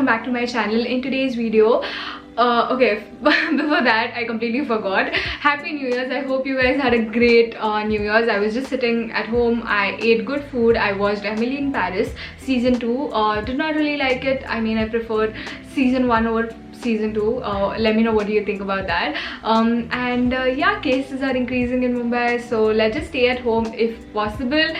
back to my channel. In today's video, okay, before that I completely forgot. Happy New Year's. I hope you guys had a great New Year's. I was just sitting at home. I ate good food. I watched Emily in Paris season 2. Did not really like it. I mean, I preferred season 1 over season 2. Let me know what do you think about that. Yeah, cases are increasing in Mumbai, so let's just stay at home if possible.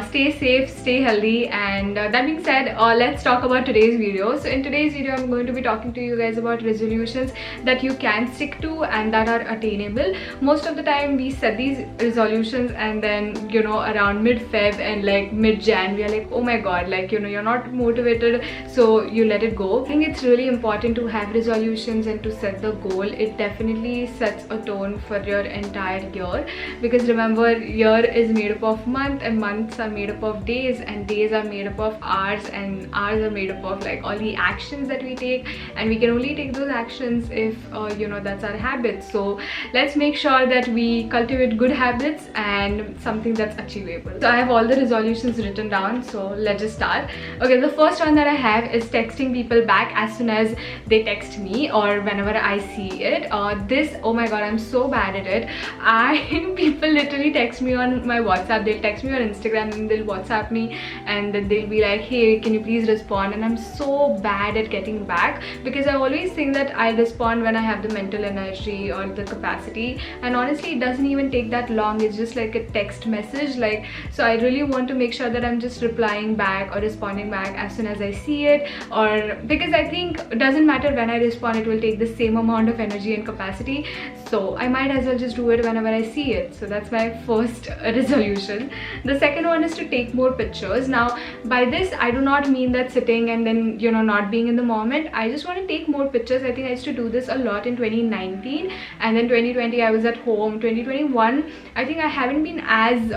Stay safe, stay healthy, and that being said, let's talk about today's video. So in today's video I'm going to be talking to you guys about resolutions that you can stick to and that are attainable. Most of the time we set these resolutions and then, you know, around mid-Feb and like mid-Jan we are like, oh my god, like, you know, you're not motivated, so you let it go. I think it's really important to have resolutions and to set the goal. It definitely sets a tone for your entire year, because remember, year is made up of month and months are made up of days and days are made up of hours and hours are made up of like all the actions that we take, and we can only take those actions if you know, that's our habits. So let's make sure that we cultivate good habits and something that's achievable. So I have all the resolutions written down, so let's just start. Okay, the first one that I have is texting people back as soon as they text me or whenever I see it. This, oh my god, I'm so bad at it. People literally text me on my WhatsApp, they'll text me on Instagram and they'll WhatsApp me and then they'll be like, hey, can you please respond? And I'm so bad at getting back, because I always think that I respond when I have the mental energy or the capacity, and honestly it doesn't even take that long. It's just like a text message, like, so I really want to make sure that I'm just replying back or responding back as soon as I see it, or because I think it doesn't matter when I respond, it will take the same amount of energy and capacity, so I might as well just do it whenever I see it. So that's my first resolution. The second one is to take more pictures. Now by this I do not mean that sitting and then, you know, not being in the moment. I just want to take more pictures. I think I used to do this a lot in 2019, and then 2020 I was at home. 2021 I think I haven't been as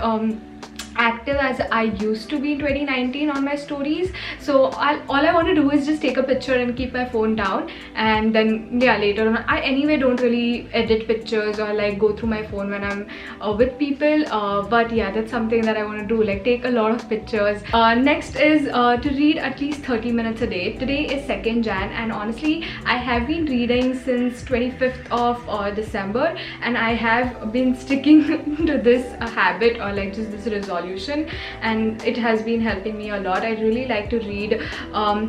active as I used to be in 2019 on my stories, so all I want to do is just take a picture and keep my phone down, and then yeah, later on I anyway don't really edit pictures or like go through my phone when I'm with people, but yeah, that's something that I want to do, like take a lot of pictures. Next is to read at least 30 minutes a day. Today is 2nd Jan and honestly I have been reading since 25th of December, and I have been sticking to this habit or like just this resolution, and it has been helping me a lot. I really like to read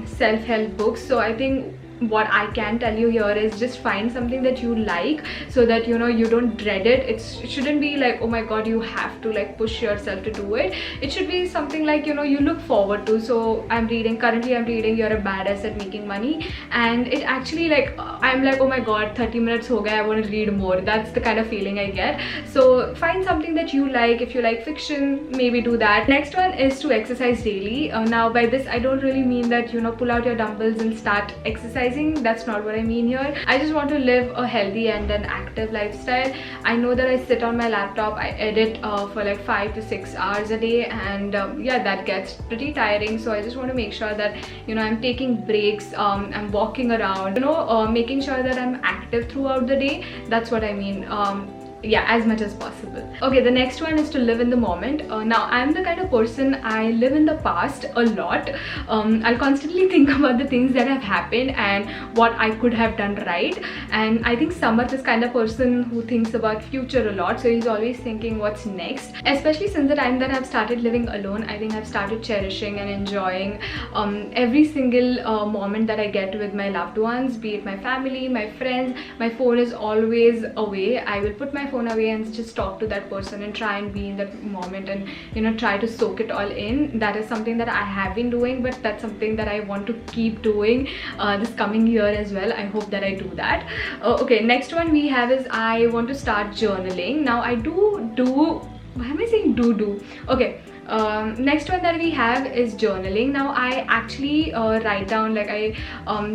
self-help books, so I think what I can tell you here is just find something that you like, so that, you know, you don't dread it. It shouldn't be like, oh my god, you have to like push yourself to do it. It should be something like, you know, you look forward to. So currently I'm reading You're a Badass at Making Money, and it actually like, I'm like, oh my god, 30 minutes ho gaya, I want to read more. That's the kind of feeling I get. So find something that you like. If you like fiction, maybe do that. Next one is to exercise daily. Now by this I don't really mean that, you know, pull out your dumbbells and start exercising. That's not what I mean here. I just want to live a healthy and an active lifestyle. I know that I sit on my laptop, I edit for like 5 to 6 hours a day, and yeah, that gets pretty tiring. So I just want to make sure that, you know, I'm taking breaks, I'm walking around, you know, making sure that I'm active throughout the day. That's what I mean. Yeah, as much as possible. Okay, the next one is to live in the moment. Now I'm the kind of person, I live in the past a lot. I'll constantly think about the things that have happened and what I could have done right, and I think Samarth is kind of person who thinks about future a lot, so he's always thinking what's next. Especially since the time that I've started living alone, I think I've started cherishing and enjoying every single moment that I get with my loved ones, be it my family, my friends. My phone is always away. I will put my phone away and just talk to that person and try and be in that moment and, you know, try to soak it all in. That is something that I have been doing, but that's something that I want to keep doing this coming year as well. I hope that I do that. Okay, next one we have is I want to start journaling. Now I why am I saying do? Okay, next one that we have is journaling. Now I actually write down, like I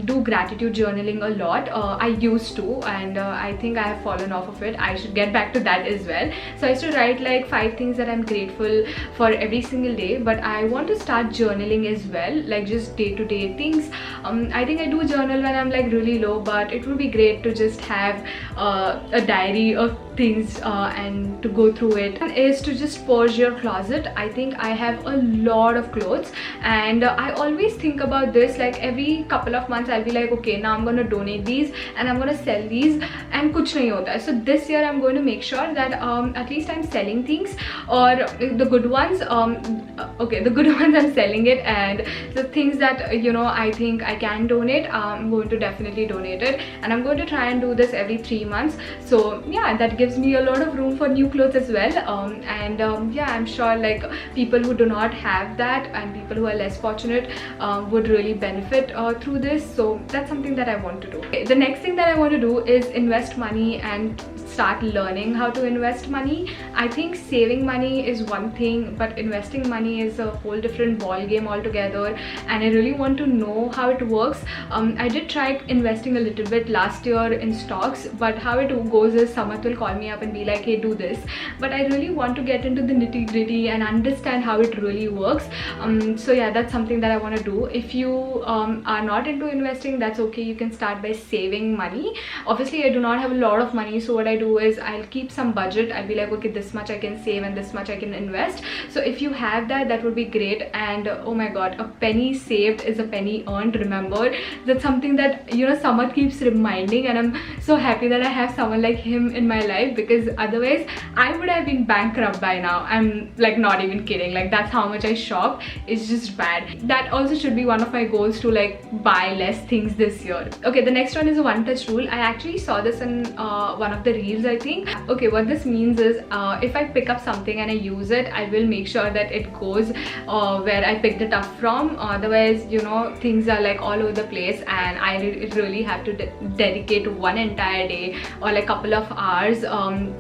do gratitude journaling a lot. I used to, and I think I have fallen off of it. I should get back to that as well. So I used to write like 5 things that I'm grateful for every single day, but I want to start journaling as well, like just day-to-day things. I think I do journal when I'm like really low, but it would be great to just have a diary of things and to go through it. One is to just purge your closet. I think I have a lot of clothes, and I always think about this, like every couple of months I'll be like, okay, now I'm gonna donate these and I'm gonna sell these, and kuch nahi hota hai. So this year I'm going to make sure that at least I'm selling things, or the good ones, okay, the good ones I'm selling it, and the things that you know I think I can donate, I'm going to definitely donate it, and I'm going to try and do this every 3 months. So yeah, that gives me a lot of room for new clothes as well. Yeah, I'm sure like people who do not have that and people who are less fortunate would really benefit through this. So that's something that I want to do. Okay, the next thing that I want to do is invest money and start learning how to invest money. I think saving money is one thing, but investing money is a whole different ball game altogether, and I really want to know how it works. I did try investing a little bit last year in stocks, but how it goes is Samat will call me up and be like, hey, do this, but I really want to get into the nitty-gritty and understand how it really works. So yeah, that's something that I want to do. If you are not into investing, that's okay, you can start by saving money. Obviously I do not have a lot of money, so what I do is I'll keep some budget. I'll be like, okay, this much I can save and this much I can invest. So if you have that, that would be great. And oh my god, a penny saved is a penny earned. Remember, that's something that, you know, Samat keeps reminding, and I'm so happy that I have someone like him in my life, because otherwise I would have been bankrupt by now. I'm like not even kidding, like that's how much I shop. It's just bad. That also should be one of my goals, to like buy less things this year. Okay, the next one is a one touch rule. I actually saw this in one of the reels, I think. Okay, what this means is if I pick up something and I use it, I will make sure that it goes where I picked it up from. Otherwise, you know, things are like all over the place, and I really have to dedicate one entire day or like couple of hours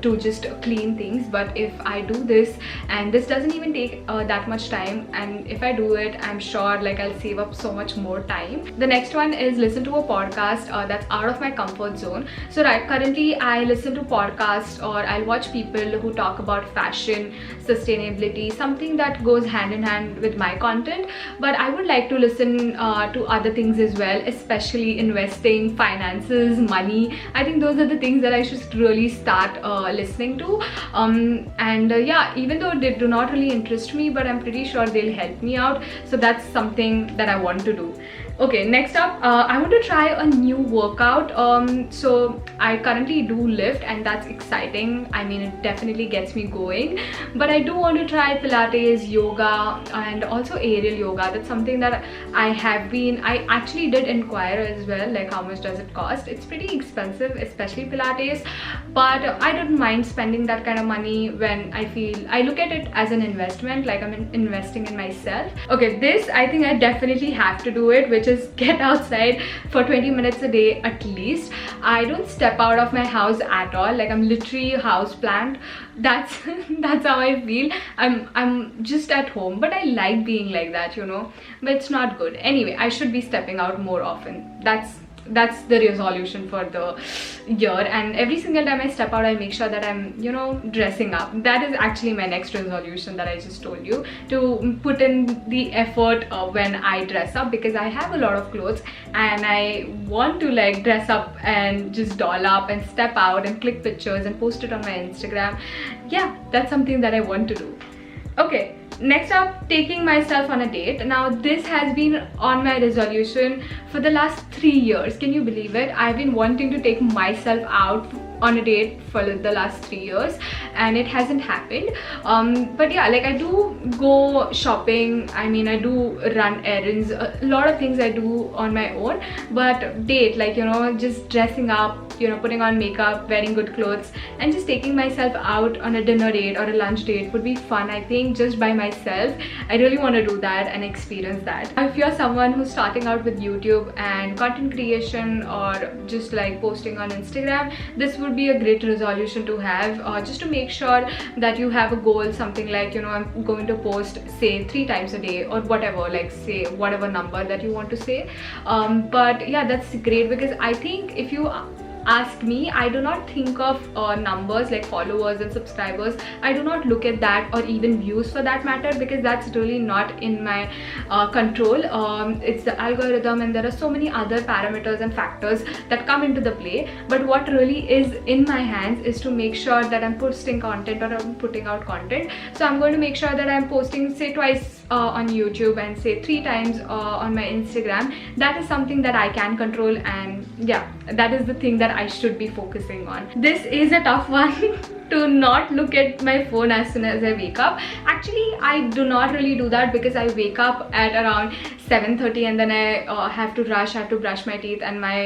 to just clean things. But if I do this, and this doesn't even take that much time, and if I do it, I'm sure like I'll save up so much more time. The next one is listen to a podcast that's out of my comfort zone. So right, currently I listen to podcasts, or I'll watch people who talk about fashion, sustainability, something that goes hand in hand with my content. But I would like to listen to other things as well, especially investing, finances, money. I think those are the things that I should really start listening to. Yeah, even though they do not really interest me, but I'm pretty sure they'll help me out. So that's something that I want to do. Okay, next up, I want to try a new workout. So I currently do lift, and that's exciting. I mean, it definitely gets me going. But I do want to try Pilates, yoga, and also aerial yoga. That's something that I actually did inquire as well, like how much does it cost. It's pretty expensive, especially Pilates, but I don't mind spending that kind of money when I look at it as an investment, like I'm investing in myself. Okay, this, I think I definitely have to do it, which is get outside for 20 minutes a day at least. I don't step out of my house at all. Like I'm literally house plant. That's that's how I feel. I'm just at home, but I like being like that, you know, but it's not good. Anyway, I should be stepping out more often. That's the resolution for the year, and every single time I step out, I make sure that I'm, you know, dressing up. That is actually my next resolution that I just told you, to put in the effort when I dress up, because I have a lot of clothes and I want to like dress up and just doll up and step out and click pictures and post it on my Instagram. Yeah, that's something that I want to do. Okay, next up, taking myself on a date. Now this has been on my resolution for the last 3 years. Can you believe it? I've been wanting to take myself out on a date for the last 3 years, and it hasn't happened. But yeah, like I do go shopping, I mean I do run errands, a lot of things I do on my own. But date, like, you know, just dressing up, you know, putting on makeup, wearing good clothes, and just taking myself out on a dinner date or a lunch date would be fun, I think, just by myself. I really want to do that and experience that. If you're someone who's starting out with YouTube and content creation, or just like posting on Instagram, this would be a great resolution to have, just to make sure that you have a goal, something like, you know, I'm going to post say 3 times a day or whatever, like say whatever number that you want to say. But yeah, that's great, because I think if you ask me, I do not think of numbers like followers and subscribers. I do not look at that, or even views for that matter, because that's really not in my control. It's the algorithm, and there are so many other parameters and factors that come into the play. But what really is in my hands is to make sure that I'm posting content, or I'm putting out content. So I'm going to make sure that I'm posting, say, twice on YouTube and say 3 times on my Instagram. That is something that I can control, and yeah, that is the thing that I should be focusing on. This is a tough one to not look at my phone as soon as I wake up. Actually, I do not really do that, because I wake up at around 7:30 and then I have to brush my teeth, and my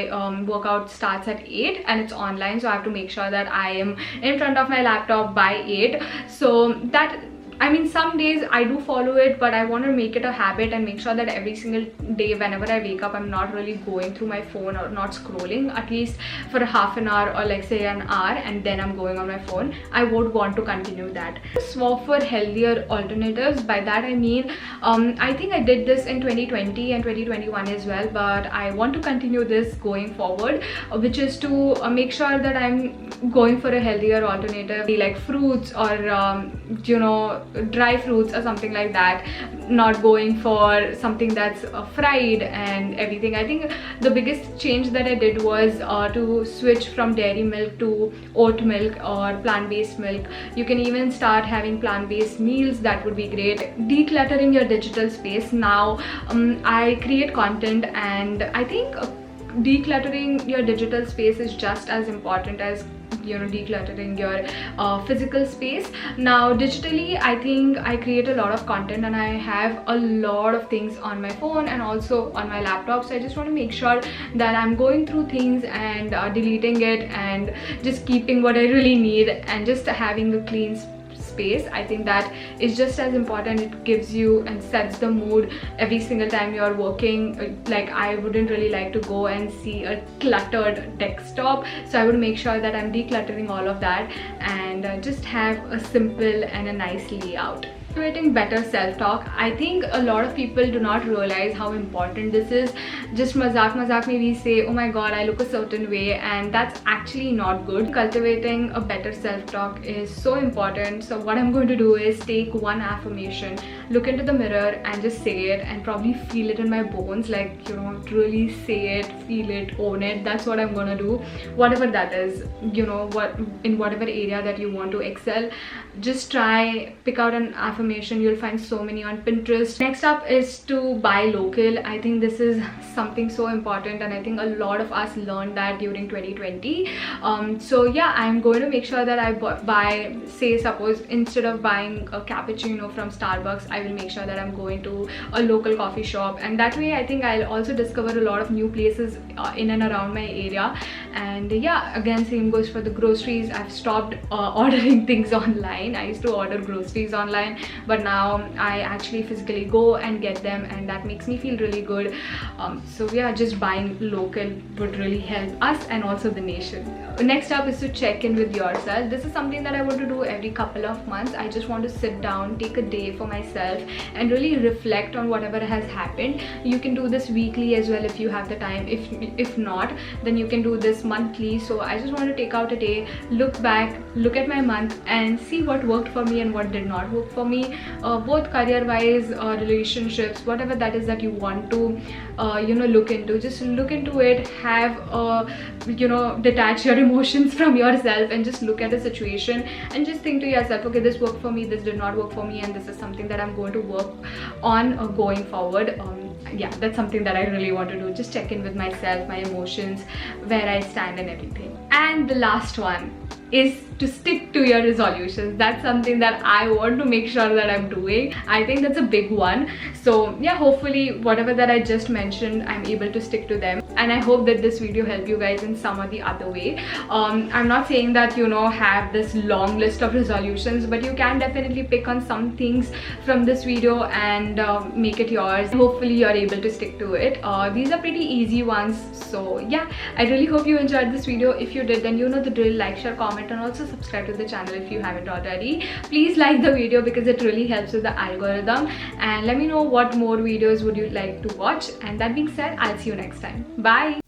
workout starts at 8 and it's online, so I have to make sure that I am in front of my laptop by 8. So that, I mean, some days I do follow it, but I want to make it a habit and make sure that every single day whenever I wake up, I'm not really going through my phone or not scrolling, at least for half an hour or like say an hour, and then I'm going on my phone. I would want to continue that. Swap for healthier alternatives. By that I mean, I think I did this in 2020 and 2021 as well, but I want to continue this going forward, which is to make sure that I'm going for a healthier alternative, like fruits or you know, dry fruits or something like that, not going for something that's fried and everything. I think the biggest change that I did was to switch from dairy milk to oat milk or plant-based milk. You can even start having plant-based meals. That would be great. Decluttering your digital space. Now I create content, and I think decluttering your digital space is just as important as, you know, decluttering your physical space. Now digitally, I think I create a lot of content, and I have a lot of things on my phone and also on my laptop. So I just want to make sure that I'm going through things and deleting it, and just keeping what I really need, and just having a clean space. I think that is just as important. It gives you and sets the mood every single time you're working. Like, I wouldn't really like to go and see a cluttered desktop, so I would make sure that I'm decluttering all of that and just have a simple and a nice layout. Creating better self-talk. I think a lot of people do not realize how important this is. Just mazak mein we say, oh my god, I look a certain way, and that's actually not good. Cultivating a better self-talk is so important. So what I'm going to do is take one affirmation, look into the mirror and just say it, and probably feel it in my bones, like, you know, really say it, feel it, own it. That's what I'm gonna do, whatever that is, you know, what in whatever area that you want to excel. Just try, pick out an affirmation. You'll find so many on Pinterest. Next up is to buy local. I think this is something so important, and I think a lot of us learned that during 2020. So yeah, I'm going to make sure that I buy, say, suppose instead of buying a cappuccino from Starbucks, I will make sure that I'm going to a local coffee shop, and that way I think I'll also discover a lot of new places in and around my area. And yeah, again, same goes for the groceries. I've stopped ordering things online. I used to order groceries online, but now I actually physically go and get them, and that makes me feel really good. So yeah, just buying local would really help us and also the nation. Next up is to check in with yourself. This is something that I want to do every couple of months. I just want to sit down, take a day for myself, and really reflect on whatever has happened. You can do this weekly as well if you have the time. If not, then you can do this monthly. So I just want to take out a day, look back, look at my month, and see what worked for me and what did not work for me, both career wise, relationships, whatever that is that you want to you know, look into. Just look into it, have you know, detach your emotions from yourself, and just look at the situation and just think to yourself, okay, this worked for me, this did not work for me, and this is something that I'm going to work on going forward. Yeah, that's something that I really want to do. Just check in with myself, my emotions, where I stand and everything. And the last one is to stick to your resolutions. That's something that I want to make sure that I'm doing. I think that's a big one. So yeah, hopefully whatever that I just mentioned, I'm able to stick to them, and I hope that this video helped you guys in some or the other way. I'm not saying that, you know, have this long list of resolutions, but you can definitely pick on some things from this video and make it yours. Hopefully you're able to stick to it. These are pretty easy ones. So yeah, I really hope you enjoyed this video. If you did, then you know the drill. Like, share, comment, and also subscribe to the channel if you haven't already. Please like the video because it really helps with the algorithm, and let me know what more videos would you like to watch. And that being said, I'll see you next time. Bye.